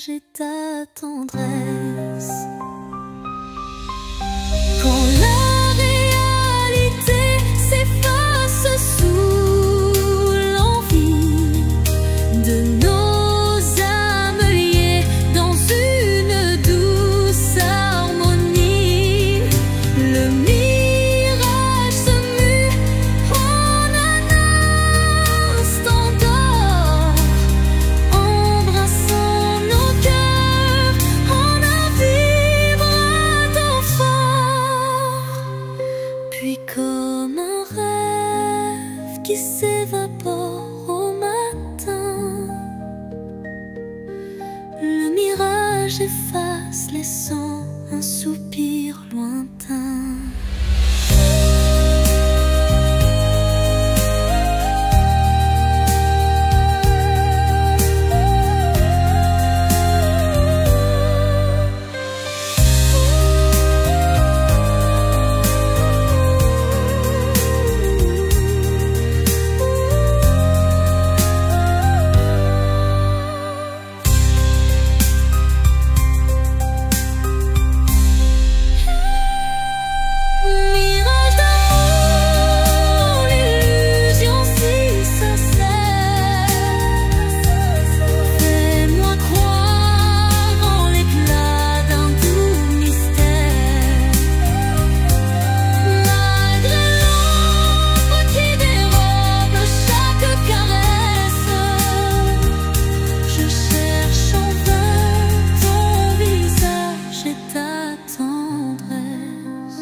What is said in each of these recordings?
et ta tendresse. Quand la réalité s'efface sous l'envie de nos âmes liées dans une douce harmonie, le mirage se mue en un instant d'or, embrassant nos cœurs en un vibrato fort. Puis comme un rêve qui s'évapore au matin, le mirage efface, laissant un soupir lointain. Mirage d'amour, l'illusion si sincère, fais-moi croire en l'éclat d'un doux mystère. Malgré l'ombre qui dérobe chaque caresse, je cherche en vain ton visage et ta tendresse.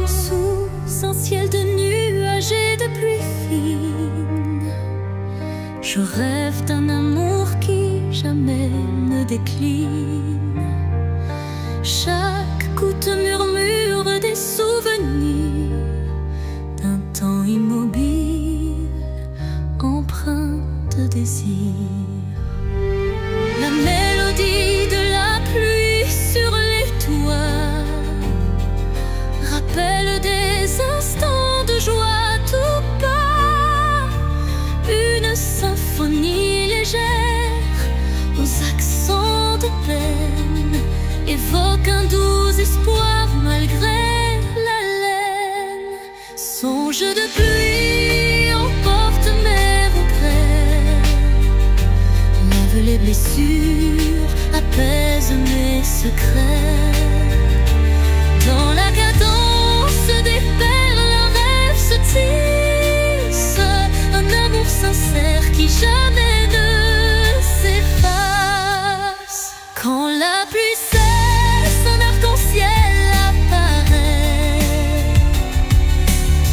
Sous un ciel de nuages et de pluie fine, je rêve d'un amour qui jamais ne décline. Chaque goutte murmure des souvenirs d'un temps immobile, empreint de désir. La mélodie de la pluie sur les toits rappelle des instants de joie tout bas, une symphonie légère aux accents de peine évoque un doux espoir malgré la laine. Songe de pluie emporte mes regrets, lave les blessures, apaise mes secrets. Dans la cadence des perles, un rêve se tisse, un amour sincère qui jamais ne s'efface. Quand la pluie cesse, un arc-en-ciel apparaît,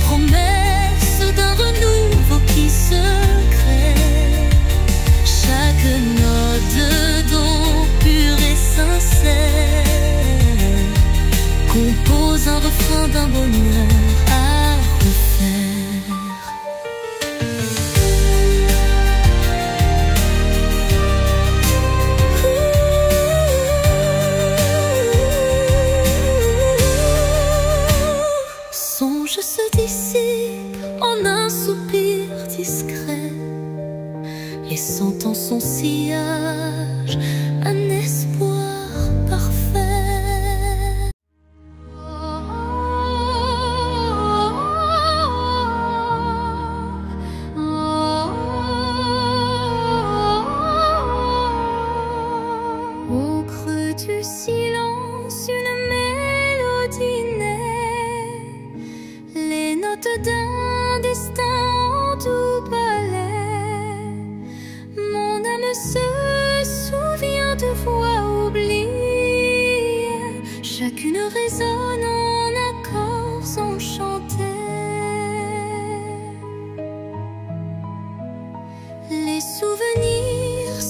promesse d'un renouveau qui se crée. Chaque note de don pur et sincère compose un refrain d'un bonheur à refaire. Songe se dissipe en un soupir discret, laissant en son sillage un espoir parfait. Au creux du silence, une mélodie naît, les notes d'un destin en doux ballet. Mon âme se souvient de voix oubliées, chacune résonne en accords enchantés. Les souvenirs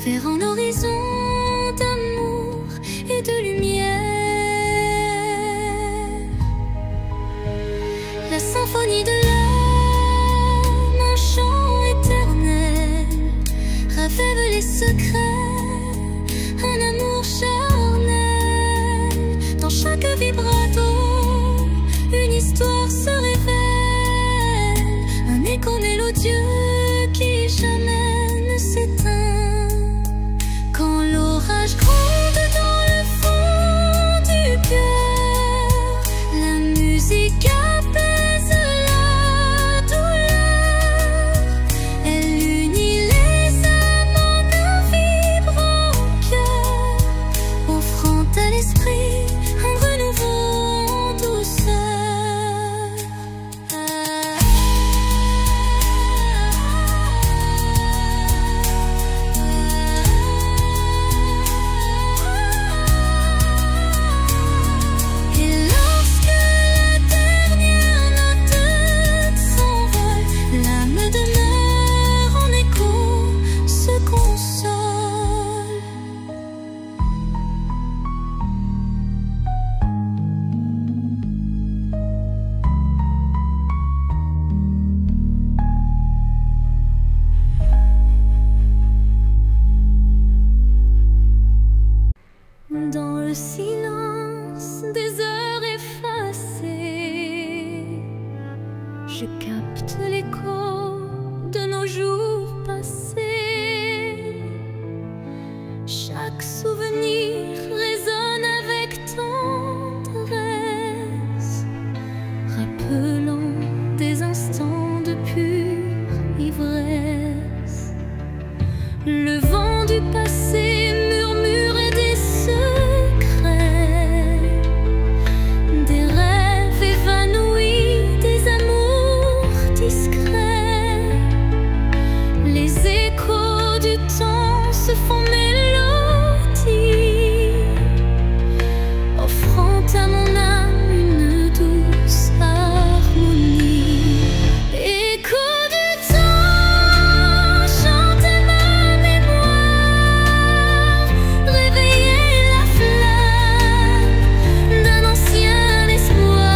vers un horizon d'amour et de lumière. La symphonie de l'âme, un chant éternel, révèle les secrets, un amour charnel. Dans chaque vibrato, une histoire se révèle, un écho mélodieux qui jamais ne s'éteint. Quand l'orage gronde dans le fond du cœur, la musique apaise la douleur. Elle unit les âmes en un vibrant cœur, offrant à l'esprit un renouveau en douceur. Et lorsque la dernière note s'envole, l'âme demeure en écho, se console. Dans le silence des heures effacées, je capte l'écho de nos jours passés. Chaque souvenir résonne avec tendresse, rappelant des instants de pure ivresse. Le vent du passé murmure des secrets, des rêves évanouis, des amours discrets. Les échos du temps se font mélodie, offrant à mon âme une douce harmonie. Écho du temps, chantez ma mémoire, réveillez la flamme d'un ancien espoir.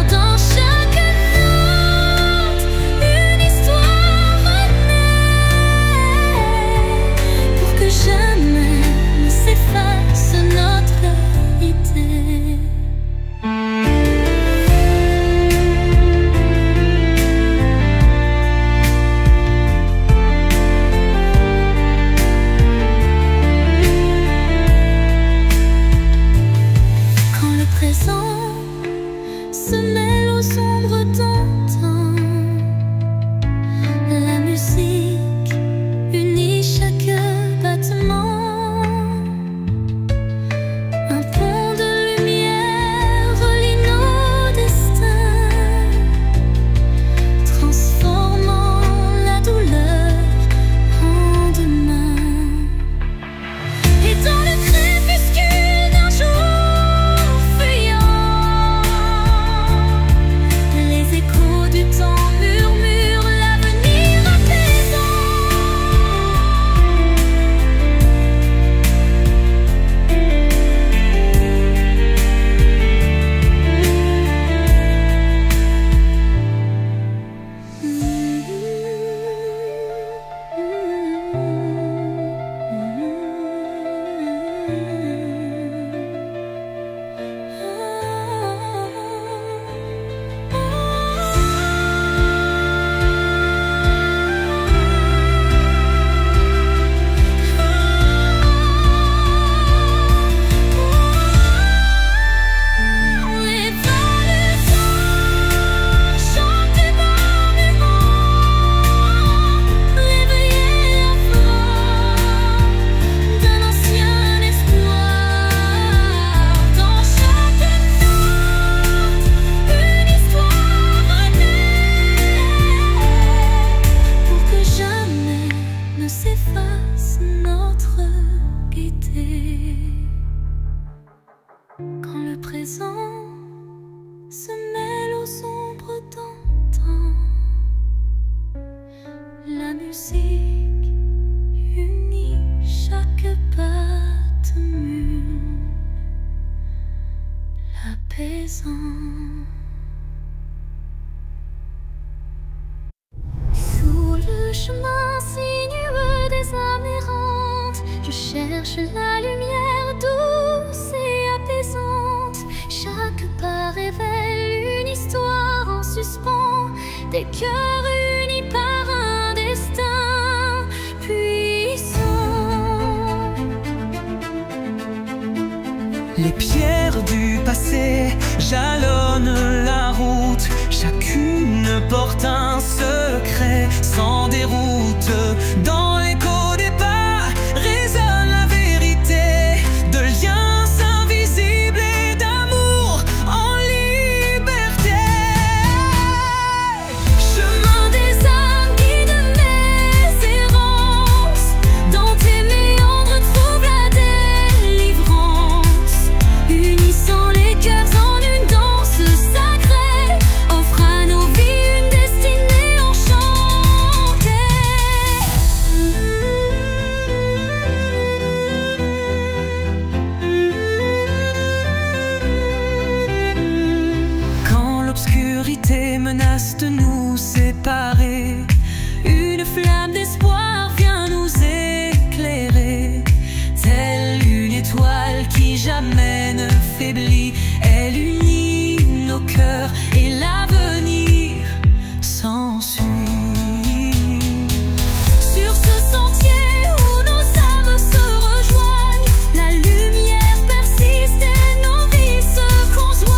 Dans chaque note, une histoire renaît, pour que jamais ne s'efface notre idée. Quand le présent se mêle aux ombres d'antan, la musique unit chaque battement. Un pont de lumière relie nos destins, transformant la douleur en demain. Et dans le crépuscule d'un jour fuyant, les échos du temps murmurent l'avenir apaisant. Et dans le temps, chantez ma mémoire, réveillez la flamme d'un ancien espoir. Dans chaque note, une histoire renaît, pour que jamais ne s'efface notre gaieté. Quand le présent se mêle aux ombres d'antan, la musique présent. Sous le chemin sinueux des âmes errantes, je cherche la lumière douce et apaisante. Chaque pas révèle une histoire en suspens, des cœurs unis par un destin puissant. Les pierres du passé jalonnent la route, chacune porte un secret sans déroute. Dans l'écho des pas résonne la vérité de liens invisibles et d'amour en liberté. Chemin des âmes, guide mes errances, dans tes méandres trouve la délivrance. Unissant les cœurs en une danse sacrée, offre à nos vies une destinée enchantée. Quand l'obscurité menace de nous séparer, Une flamme d'espoir vient nous éclairer. telle une étoile qui jamais ne faiblit, elle unit nos cœurs et l'avenir s'ensuit. Sur ce sentier où nos âmes se rejoignent, la lumière persiste et nos vies se conjoignent.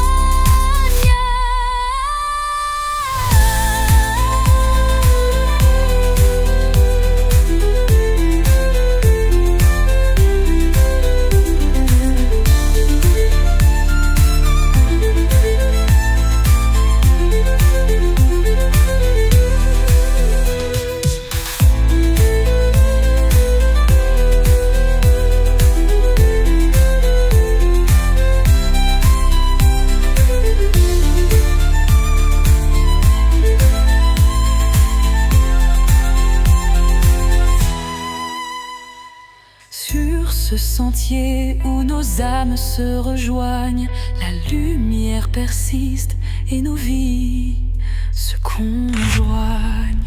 Sur ce sentier où nos âmes se rejoignent, la lumière persiste et nos vies se conjoignent.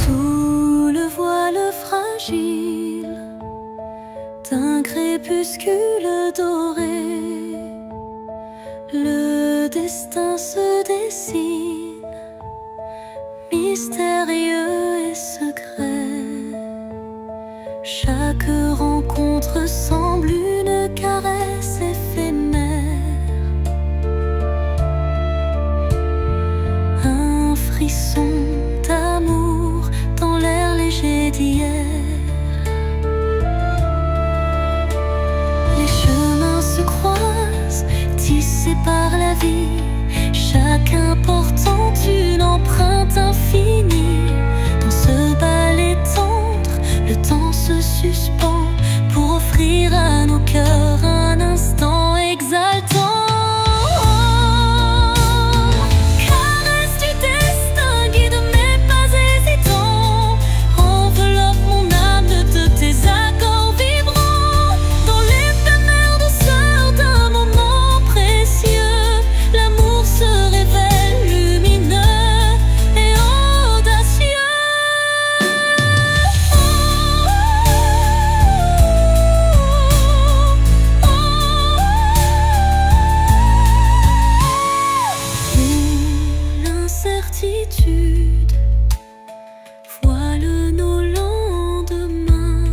Sous le voile fragile d'un crépuscule doré, le destin se dessine, mystérieux et secret. Chaque rencontre semble une caresse éphémère, un frisson d'amour dans l'air léger d'hier. Les chemins se croisent, tissés par la vie, chacun portant une empreinte infinie. Dans ce ballet tendre, le temps se suspend pour offrir à nos cœurs un instant exaltant. Caresse du destin, guide mes pas hésitants, enveloppe mon âme de tes accords vibrants. Dans l'éphémère douceur d'un moment précieux, l'amour se révèle lumineux et audacieux. Où l'incertitude voile nos lendemains,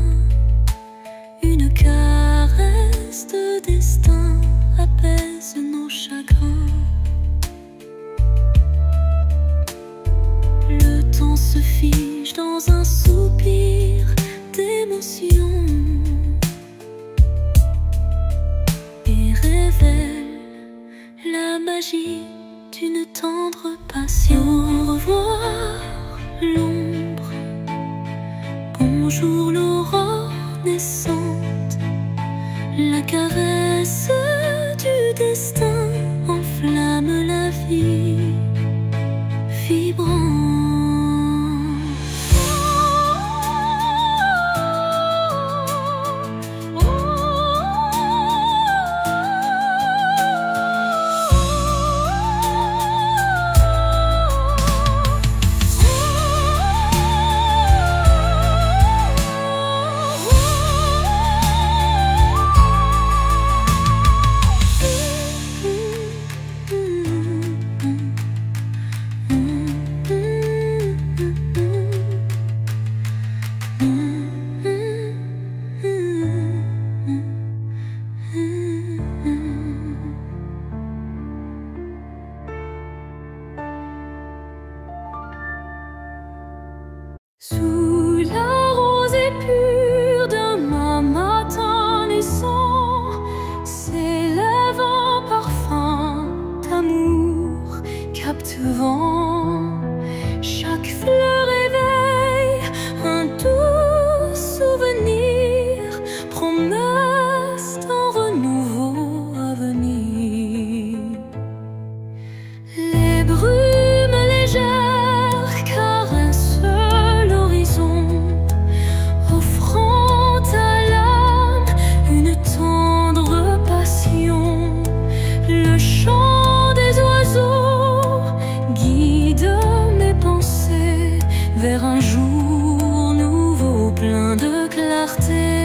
une caresse de destin apaise nos chagrins. Le temps se fige dans un soupir d'émotion et révèle la magie d'une tendre passion. Au revoir l'ombre, bonjour l'aurore naissante, Sous la rosée pure d'un matin naissant s'élève un parfum d'amour captivant. Chaque fleur éveille un doux souvenir, promesse d'un renouveau à venir. Les brumes légères caressent l'horizon, offrant à l'âme une tendre passion. Le chant des oiseaux guide mes pensées vers un jour nouveau plein de clarté.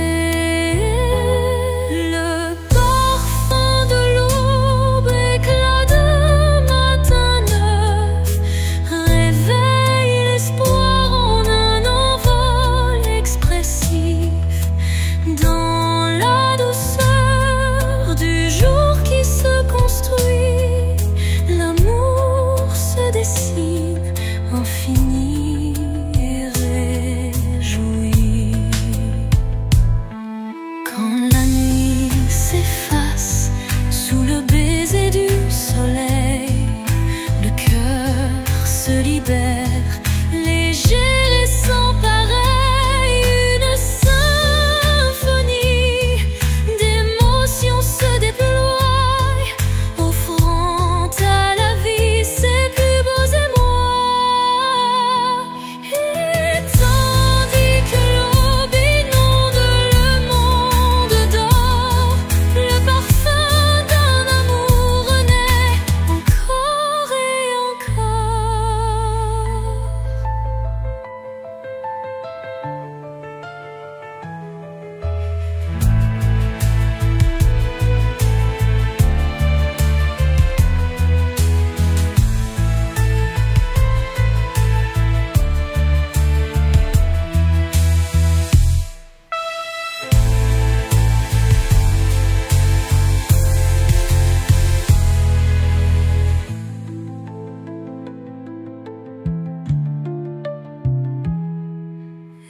Le parfum de l'aube, éclat de matin neuf, réveille l'espoir en un envol expressif. Dans la douceur du jour qui se construit, l'amour se dessine infini et réjoui. Quand la nuit s'efface sous le baiser du soleil, le cœur se libère, léger et sans pareil. Une symphonie d'émotions se déploie, offrant à la vie ses plus beaux émois. Et tandis que l'aube inonde le monde d'or, le parfum d'un amour renaît encore et encore.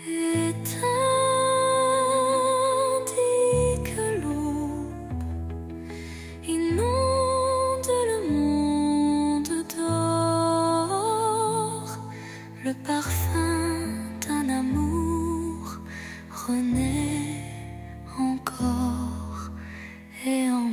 Et tandis que l'aube inonde le monde d'or, le parfum d'un amour renaît encore et encore.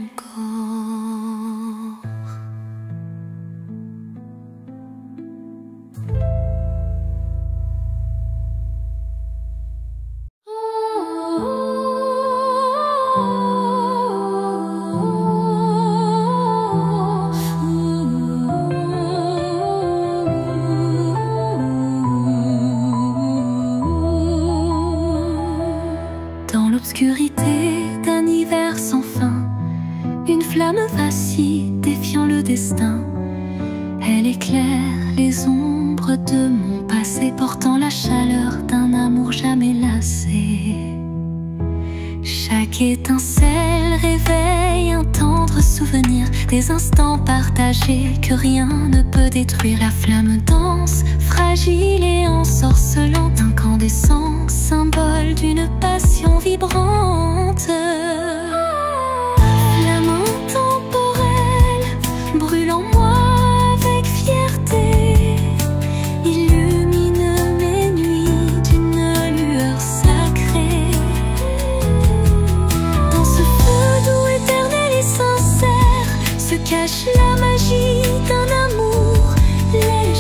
Dans l'obscurité d'un hiver sans fin, une flamme vacille défiant le destin. Elle éclaire les ombres de mon passé, portant la chaleur d'un amour jamais lassé. Chaque étincelle réveille un tendre souvenir, des instants partagés que rien ne peut détruire. La flamme danse, fragile et ensorcelante, incandescent, symbole d'une passion vibrante. Flamme intemporelle, brûle en moi avec fierté, illumine mes nuits d'une lueur sacrée. Dans ce feu doux, éternel et sincère, se cache la magie d'un amour légendaire.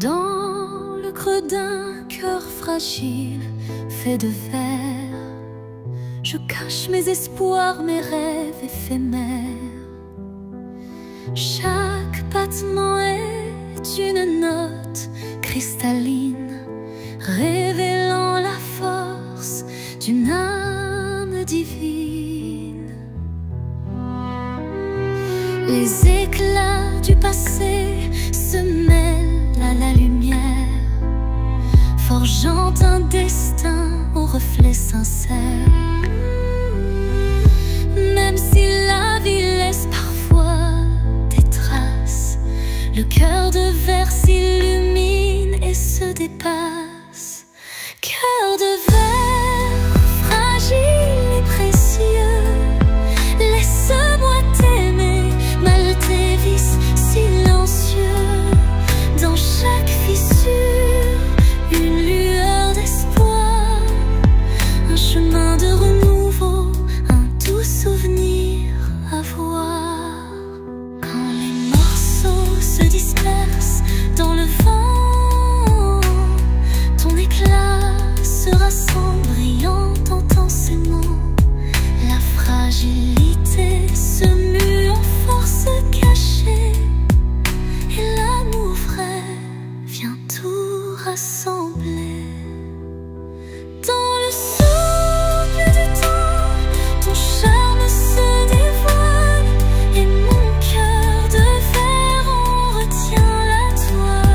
Dans le creux d'un cœur fragile fait de verre, je cache mes espoirs, mes rêves éphémères. Chaque battement est une note cristalline, révélant la force d'une âme divine. Les éclats du passé se mêlent à la lumière, forgeant un destin au reflet sincère. Même si la vie laisse parfois des traces, le cœur de verre s'illumine et se dépasse. Cœur de verre, fragile et précieux, laisse-moi t'aimer, mal tes vices silencieux. Dans chaque fissure, une lueur d'espoir, un chemin de renouveau, un doux souvenir à voir. Quand les morceaux se dispersent dans le vent, ton éclat se rassemble, brillant, intensément. La fragilité se mue en force cachée, et l'amour vrai vient tout rassembler. Dans le souffle du temps, ton charme se dévoile, et mon cœur de verre en retient la toile.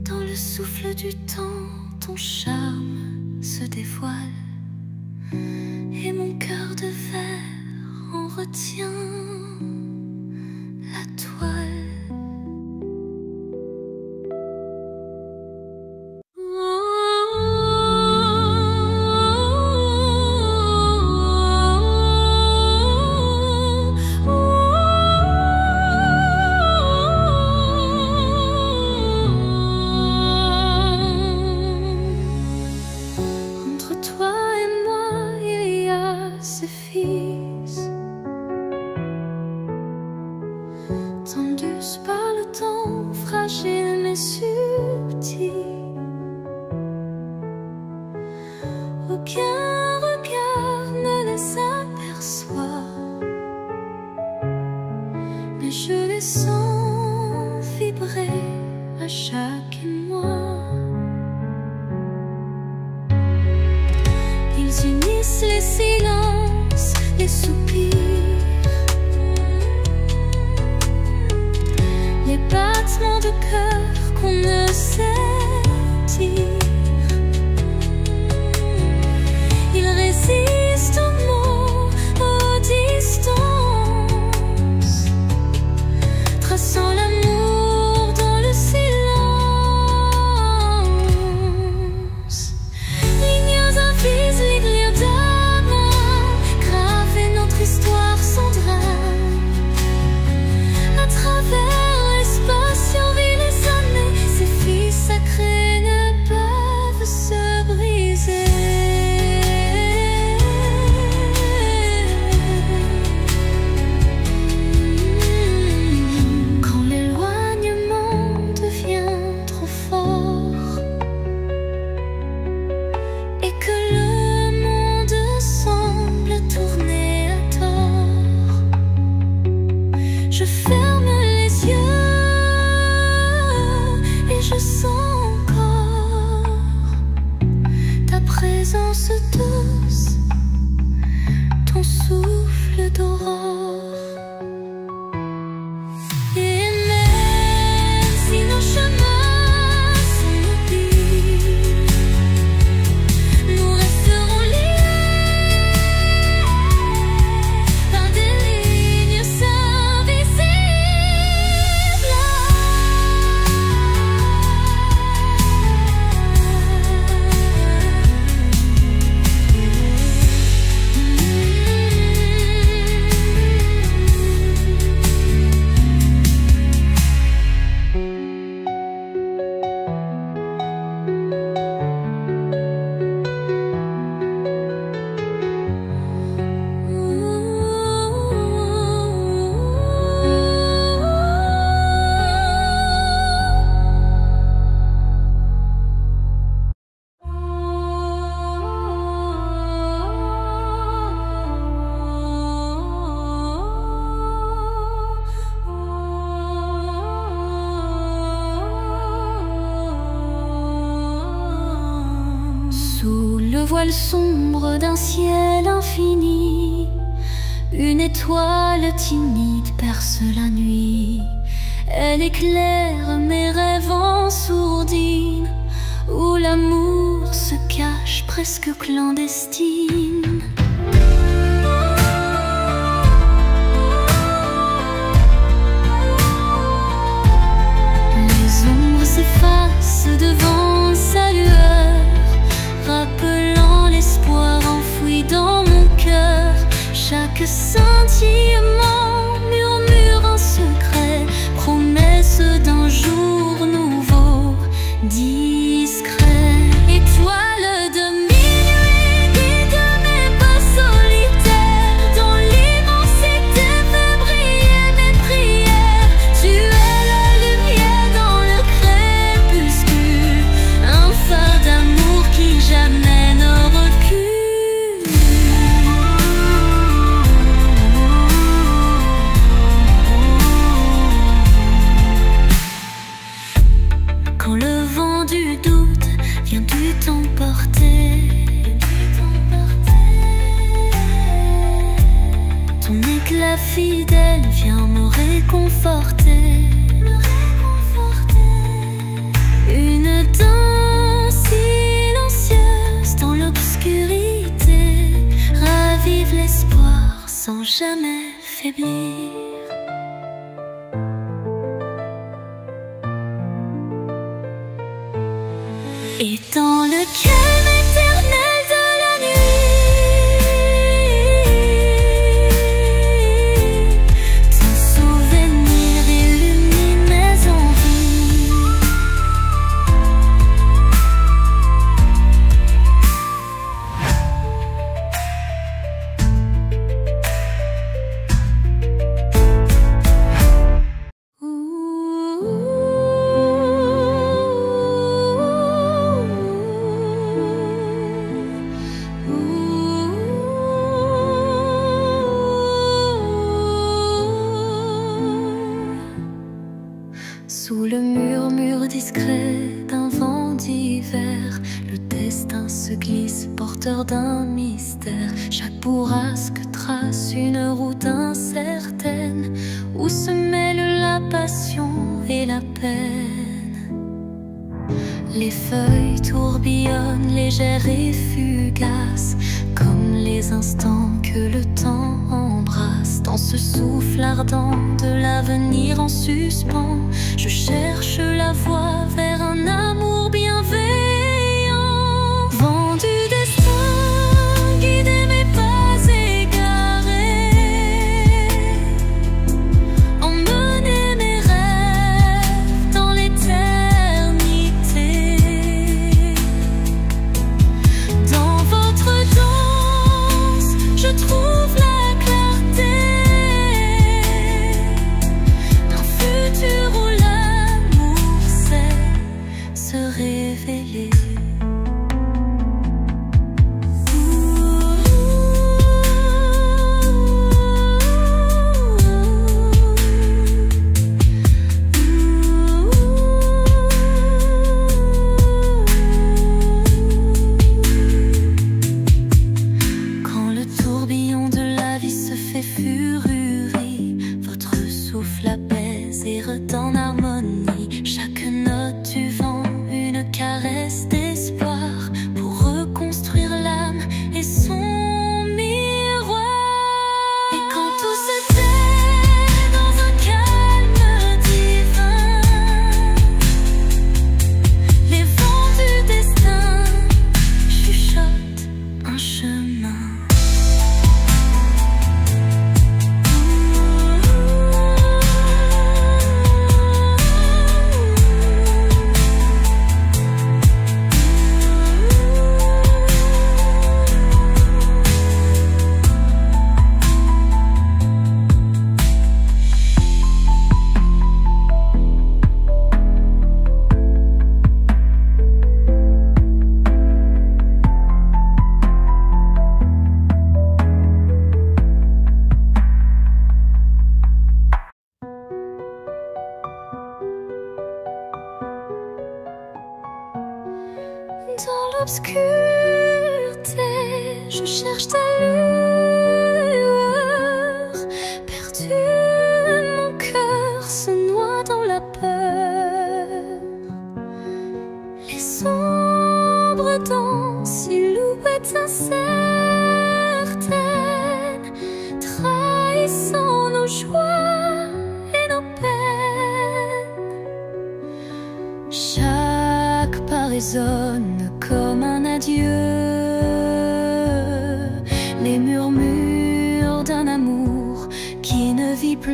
Dans le souffle du temps, ton charme se dévoile, et mon cœur de verre en retient la toile. Entre toi et moi, il y a ce fils, tendus par le temps, fragile mais subtil. Aucun regard ne les aperçoit, mais je les sens vibrer à chaque émoi. Ils unissent les silences, les soupirs, les battements de cœur qu'on ne sait dire. Ils résistent aux mots, aux distances, traçant l'amour dans le silence. Lignes invisibles, lignes d'amour, graver notre histoire sans drame. À travers l'espace, survit les années, c'est fini. voile sombre d'un ciel infini. Une étoile timide perce la nuit. Elle éclaire mes rêves en sourdine, où l'amour se cache presque clandestine. Les ombres s'effacent devant sa lueur, rappelant l'espoir enfoui dans mon cœur. Chaque scintillement murmure un secret, promesse d'un jour nouveau, discret. Étoile de minuit, guide mes pas solitaires, dans l'immensité fait briller mes prières. Tu es la lumière dans le crépuscule, un phare d'amour qui jamais ne recule. Quand le vent du doute vient du t'emporter, ton éclat fidèle vient me réconforter. Une danse silencieuse dans l'obscurité ravive l'espoir sans jamais faiblir. Et dans le calme éternel de la nuit, ton souvenir illumine mes envies. Sous le murmure discret d'un vent d'hiver, le destin se glisse, porteur d'un mystère. Chaque bourrasque trace une route incertaine, où se mêlent la passion et la peine. Les feuilles tourbillonnent, légères et fugaces, comme les instants que le temps embrasse. Dans ce souffle ardent de l'avenir en suspens, je cherche la voie vers un amour bienveillant. Vent du destin, guidez mes pas égarés, emmenez mes rêves dans l'éternité. Dans votre danse, je trouve la clarté d'un futur où l'amour sait se révéler. Quand le tourbillon de la vie se fait furie, votre souffle apaise et redonne harmonie. Chaque note du vent, une caresse d'espoir, pour reconstruire l'âme et son miroir. Et quand tout se tait dans un calme divin, les vents du destin chuchotent un chemin. Dans l'obscurité Je cherche ta lueur, perdu, mon cœur se noie dans la peur. Les ombres dansent, silhouettes incertaines, trahissant nos joies et nos peines. Chaque pas résonne comme un adieu, les murmures d'un amour qui ne vit plus.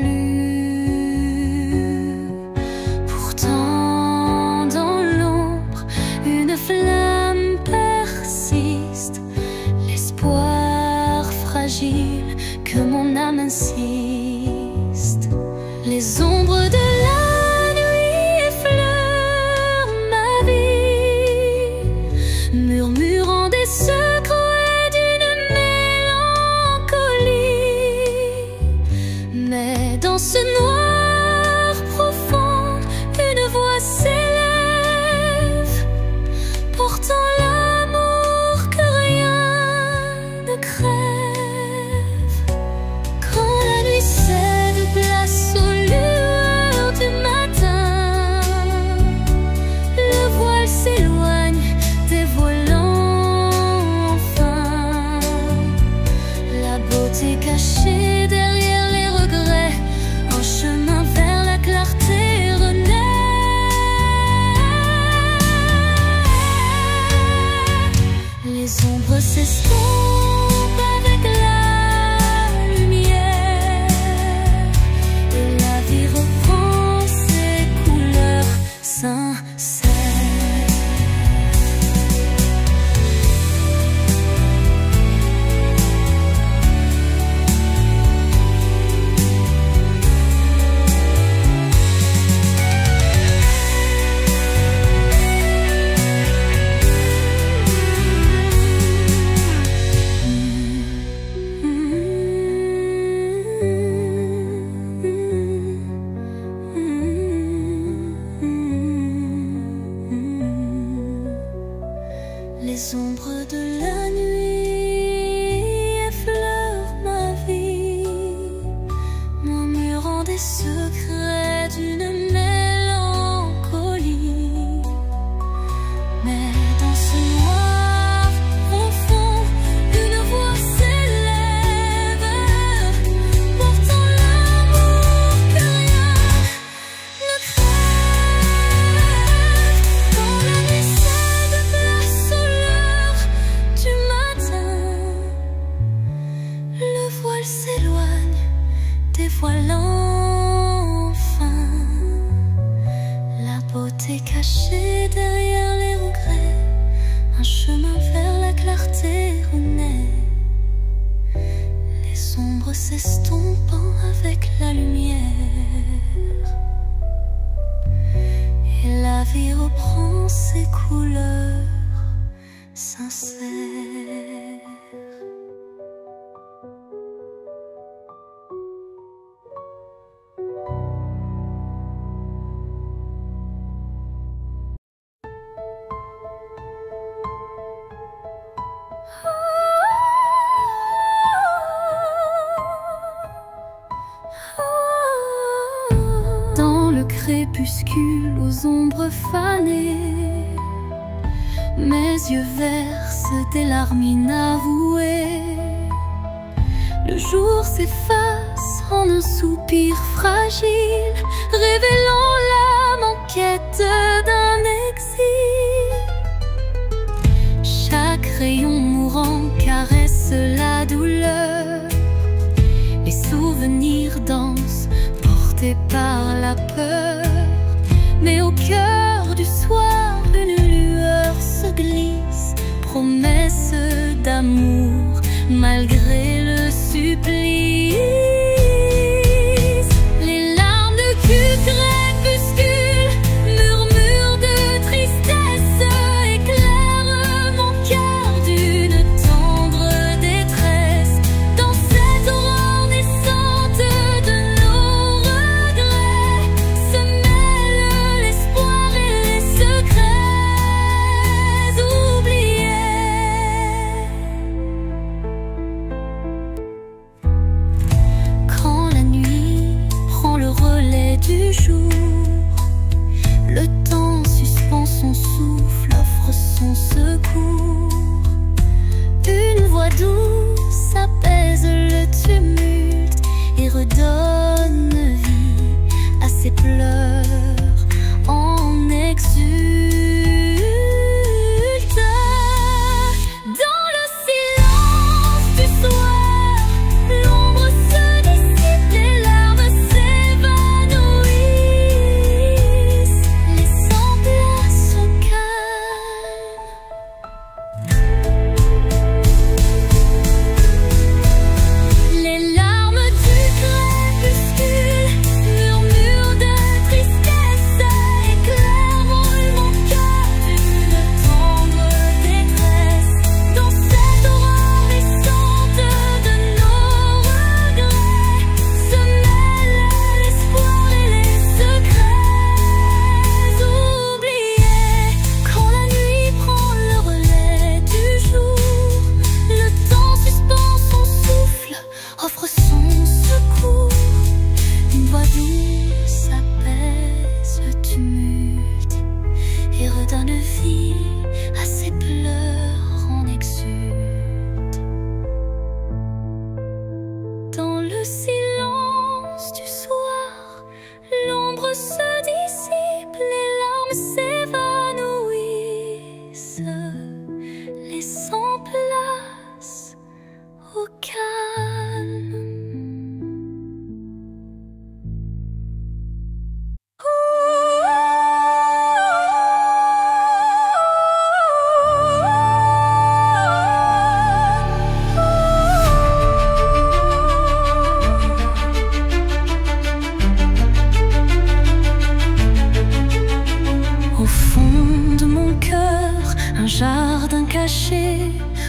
Pourtant dans l'ombre, une flamme persiste, l'espoir fragile que mon âme insiste. Les ombres de la nuit effleurent ma vie, murmurant des secrets d'une mélancolie. Mais dans ce noir profond, une voix s'élève, portant l'amour que rien ne crève. Quand la nuit cède place aux lueurs du matin, le voile s'éloigne, dévoilant enfin la beauté cachée derrière les regrets. Un chemin vers la clarté renaît. Les ombres s'estompent avec la lumière, et la vie reprend ses couleurs sincères. Les ombres de la nuit effleurent ma vie, murmurant des secrets d'une mélancolie. Mais dans ce noir profond, une voix s'élève, portant l'amour que rien ne crève. Quand la nuit cède place aux lueurs du matin, le voile s'éloigne, dévoilant enfin la beauté cachée derrière les regrets. Un chemin vers la clarté renaît, les ombres s'estompant avec la lumière, et la vie reprend ses couleurs sincères. Dans le crépuscule aux ombres fanées, mes yeux versent des larmes inavouées. Le jour s'efface en un soupir fragile, révélant l'âme en quête d'un exil. Chaque rayon mourant caresse la douleur, les souvenirs dansent portés par la peur. Mais au cœur du soir, une lueur se glisse, promesse d'amour malgré le supplice. Les larmes de crépuscule, murmures de tristesse, éclairent mon cœur d'une tendre détresse. Dans cette aurore naissante de nos regrets se mêlent l'espoir et les secrets oubliés.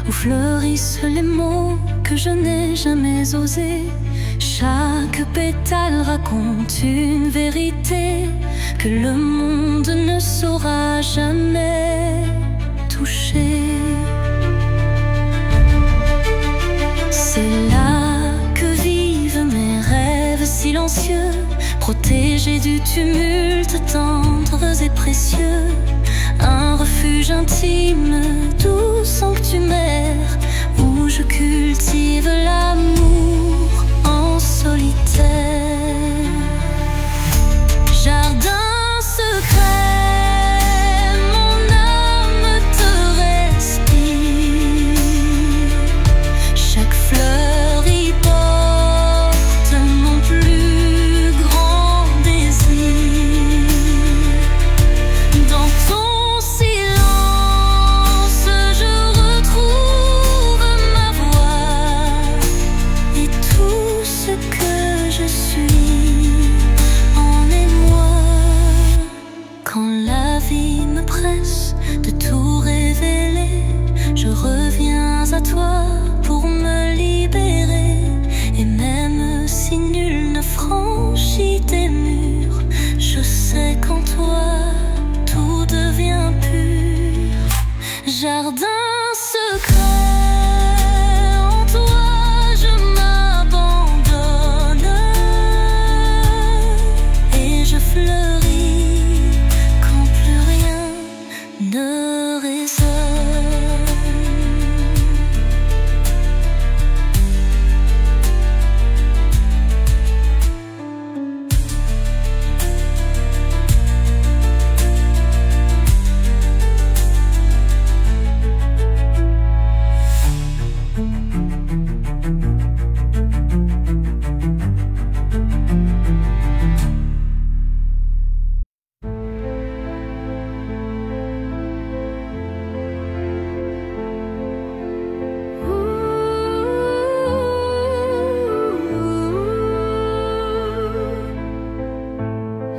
où fleurissent les mots que je n'ai jamais osés. Chaque pétale raconte une vérité que le monde ne saura jamais toucher. C'est là que vivent mes rêves silencieux, protégés du tumulte, tendres et précieux. Un refuge intime, doux sanctuaire, où je cultive l'amour en solitaire. Jardin secret, mon âme te respire. Chaque fleur y porte mon plus grand désir. Dans ton silence, je retrouve ma voix et tout ce que je suis en émoi. Quand la vie me presse de tout révéler, je reviens à toi pour me libérer. Et même si nul ne franchit tes murs, je sais qu'en toi tout devient pur. Jardin secret, en toi je m'abandonne et je fleuris quand plus rien ne résonne.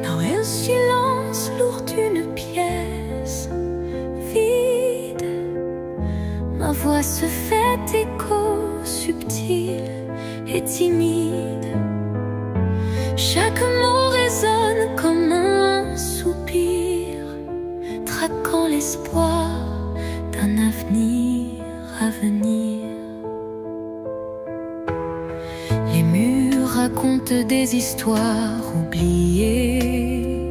Dans un silence lourd d'une pièce vide, ma voix se fait écho subtil et timide. Chaque mot résonne comme un soupir, traquant l'espoir d'un avenir à venir. Les murs racontent des histoires oubliées,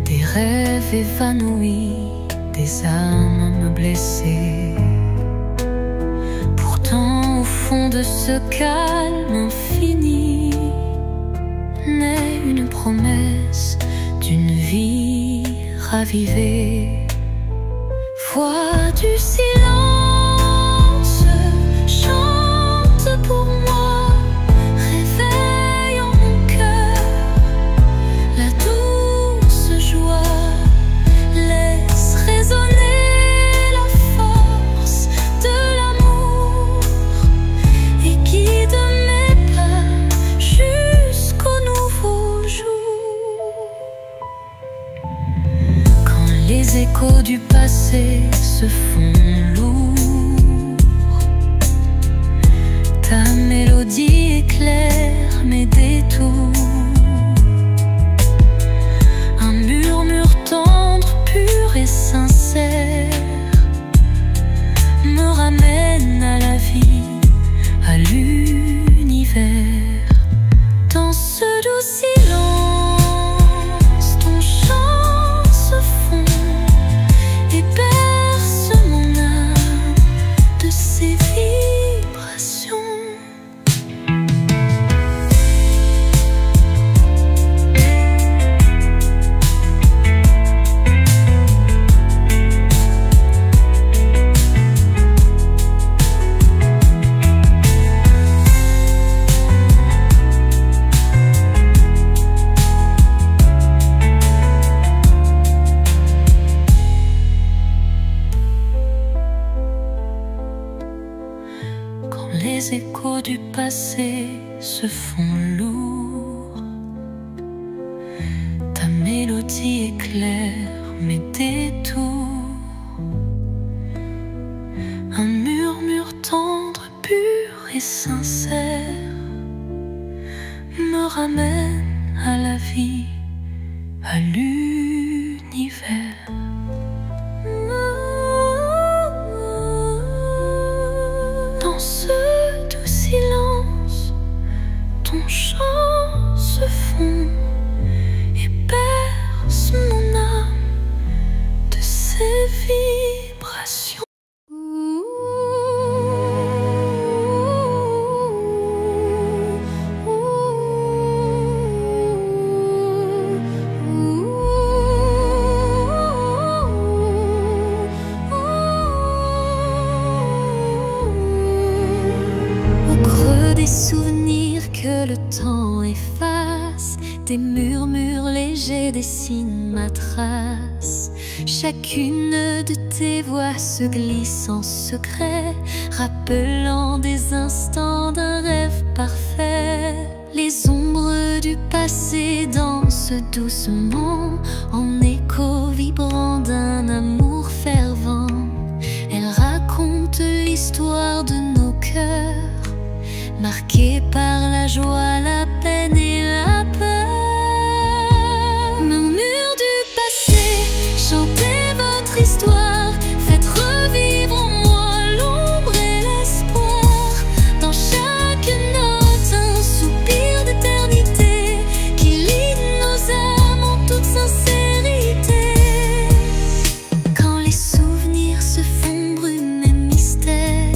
des rêves évanouis, des âmes blessées. Pourtant, au fond de ce calme infini, naît une promesse d'une vie ravivée. Voix du silence, chante pour moi, réveille en mon cœur la douce joie, laisse résonner la force de l'amour et guide mes pas jusqu'au nouveau jour. Quand les échos du passé se font lourds, ta mélodie éclaire mes détours. Un murmure tendre, pur et sincère me ramène à la vie, à l'univers. Dans ce doux silence, ton chant se fond et berce mon âme de ses vibrations. Quand les échos du passé se font lourds, ta mélodie éclaire mes détours. à l'univers. Dans ce doux silence, ton chant se fond et berce mon âme de ses vibrations. Des souvenirs que le temps efface, des murmures légers dessinent ma trace. Chacune de tes voix se glisse en secret, rappelant des instants d'un rêve parfait. Les ombres du passé dansent doucement, en écho vibrant d'un amour fervent. Elles racontent l'histoire de nos cœurs, marqué par la joie, la peine et la peur. Murmures du passé, chantez votre histoire, faites revivre en moi l'ombre et l'espoir. Dans chaque note, un soupir d'éternité qui lie nos âmes en toute sincérité. Quand les souvenirs se font brume et mystère,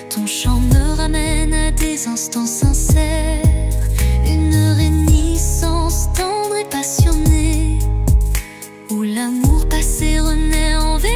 ton chant me ramène à des instants sincères, une réminiscence tendre et passionnée, où l'amour passé renaît en vérité.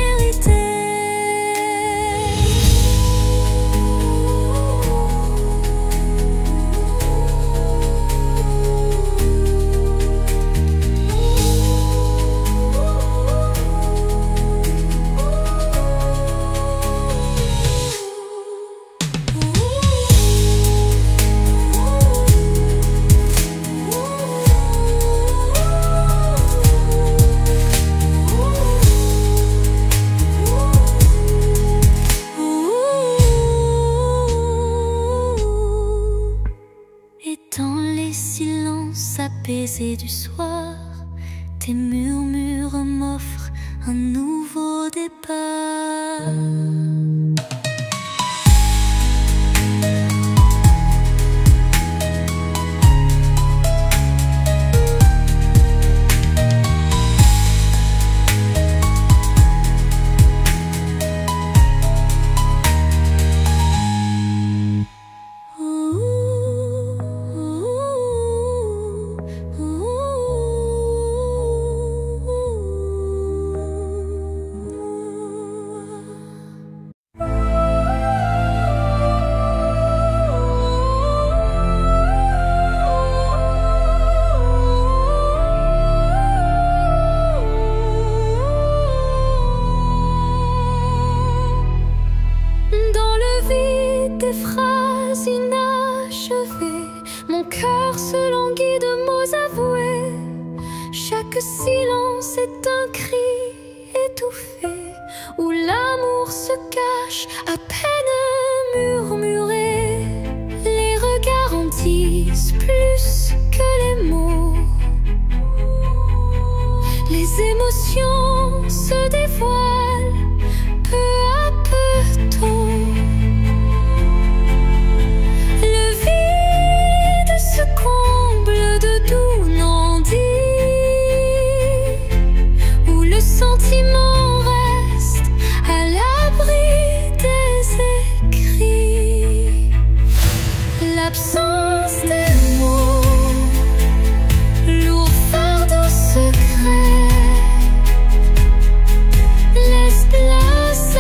Apaisé du soir, tes murmures m'offrent un nouveau départ. Des phrases inachevées, mon cœur se languit de mots avoués. Chaque silence est un cri étouffé, où l'amour se cache à peine murmuré. Les regards en disent plus que les mots, les émotions se dévoilent peu à peu tôt. Comble de doux non-dits, où le sentiment reste à l'abri des écrits. L'absence des mots, lourd fardeau secret, laisse place à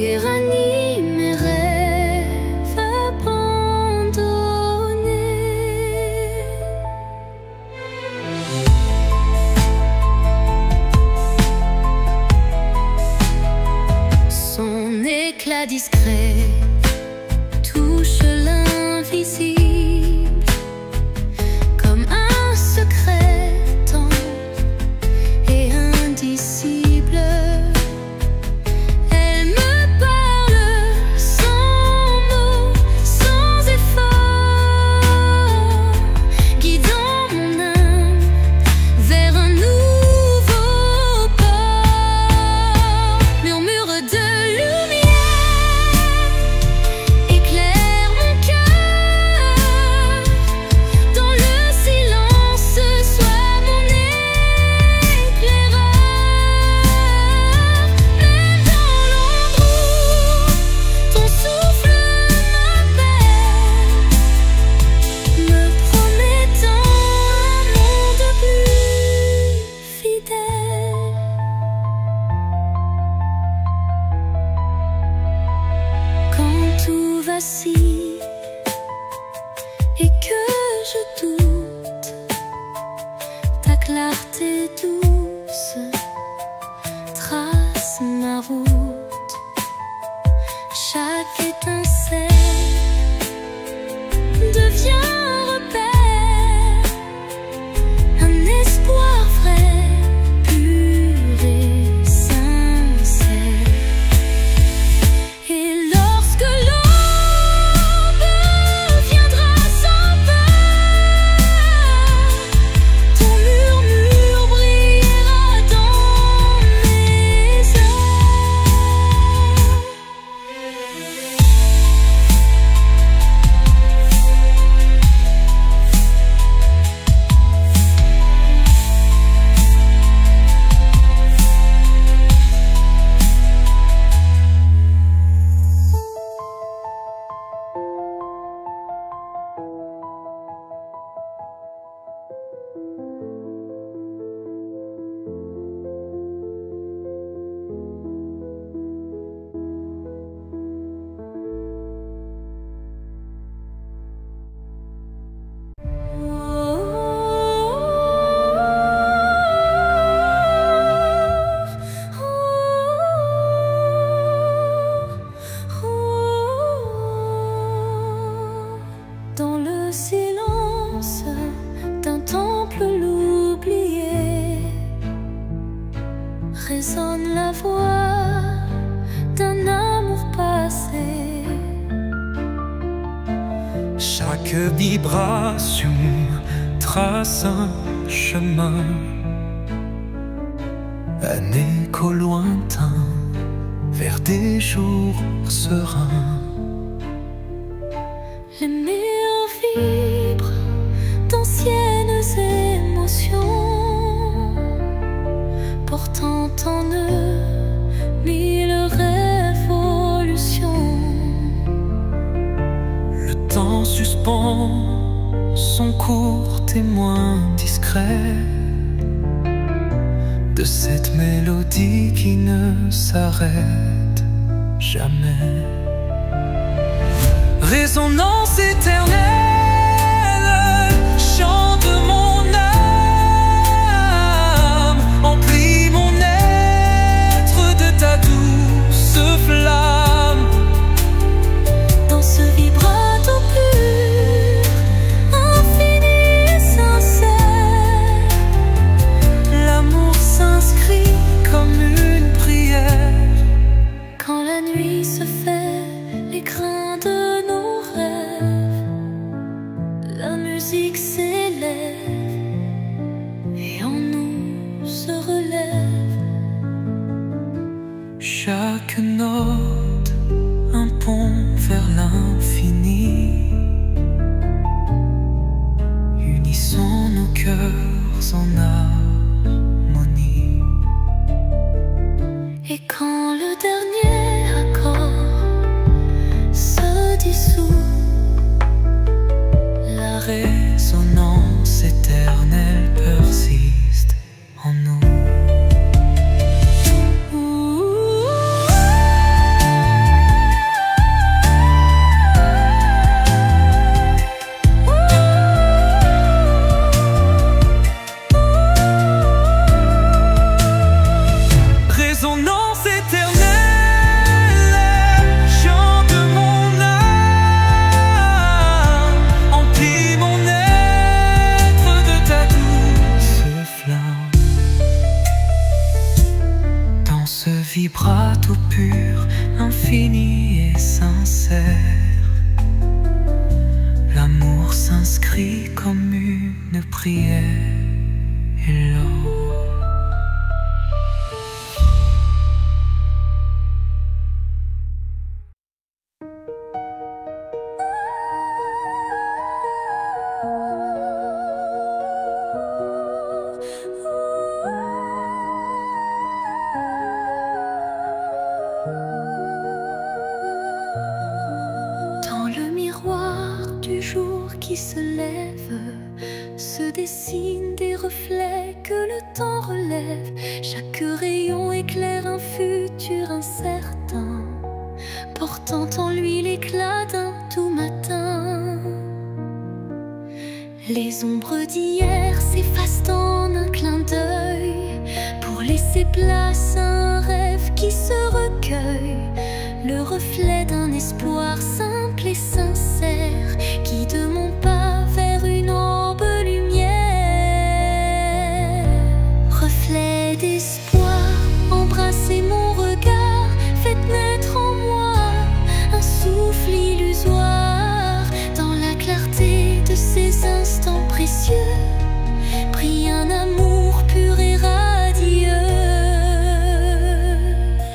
et ranime mes rêves abandonnés. Son éclat discret touche l'invisible comme un secret tendre et indicible. Elle me parle sans mots, sans effort, guidant mon âme vers un nouveau port. Murmure de lumière éclaire mon cœur, dans le silence sois mon éclaireur. Même dans l'ombre où ton souffle m'appelle, me promettant un monde plus fidèle. Quand tout vacille et que je doute, ta clarté douce trace ma route. Chaque étincelle devient un repère, un espoir vrai, pur et sincère. Et lorsque l'aube viendra sans peur, ton murmure brillera dans mes heures. Dans le silence d'un temple l'oublié, résonne la voix d'un amour passé. Chaque vibration trace un chemin, un écho lointain vers des jours sereins. Les murs vibrent d'anciennes émotions, portant en eux mille révolutions. Le temps suspend son court témoin discret de cette mélodie qui ne s'arrête jamais. Résonance éternelle, chant de mon âme, emplis mon être de ta douce flamme. Dans ce vibrato pur, infini et sincère, L'amour s'inscrit comme une prière. quand la nuit se fait l'écrin de nos rêves, la musique s'élève et en nous se relève. Chaque note un pont vers l'infini. Unissons nos cœurs en harmonie. Et quand le dernier accord se dissout, La résonance éternelle persiste en nous. ouh, droit tout pur, infini et sincère. L'amour s'inscrit comme une prière et l'or. Dans le miroir du jour qui se lève, se dessinent des reflets que le temps relève. Chaque rayon éclaire un futur incertain, portant en lui l'éclat d'un tout matin. Les ombres d'hier s'effacent en un clin d'œil, pour laisser place à un rêve qui se recueille. Le reflet d'un espoir simple et sincère, guide mon pas vers une orbe lumière. Reflet d'espoir, embrassez mon regard, faites naître en moi un souffle illusoire. Dans la clarté de ces instants précieux, brille un amour pur et radieux.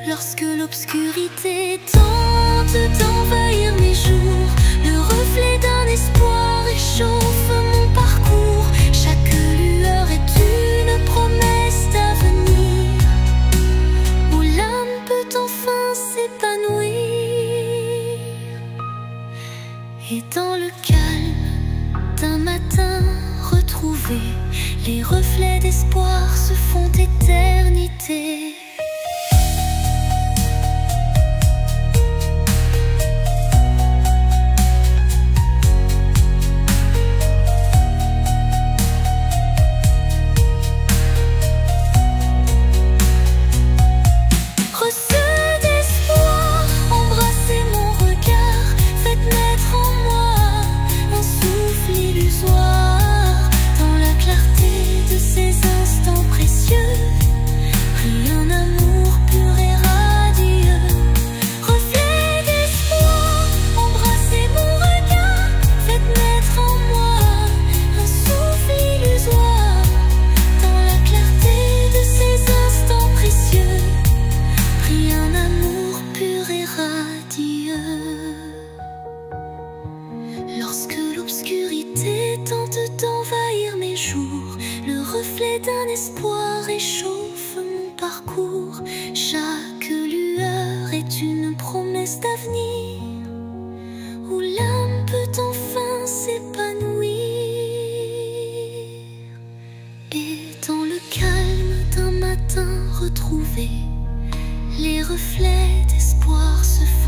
Lorsque l'obscurité tente d'envahir mes jours, le reflet d'un espoir réchauffe mon parcours. Chaque lueur est une promesse d'avenir, où l'âme peut enfin s'épanouir. Et dans le calme d'un matin retrouvé, les reflets d'espoir se font éternité. Lorsque l'obscurité tente d'envahir mes jours, le reflet d'un espoir réchauffe mon parcours. Chaque lueur est une promesse d'avenir, où l'âme peut enfin s'épanouir. Et dans le calme d'un matin retrouvé, les reflets d'espoir se font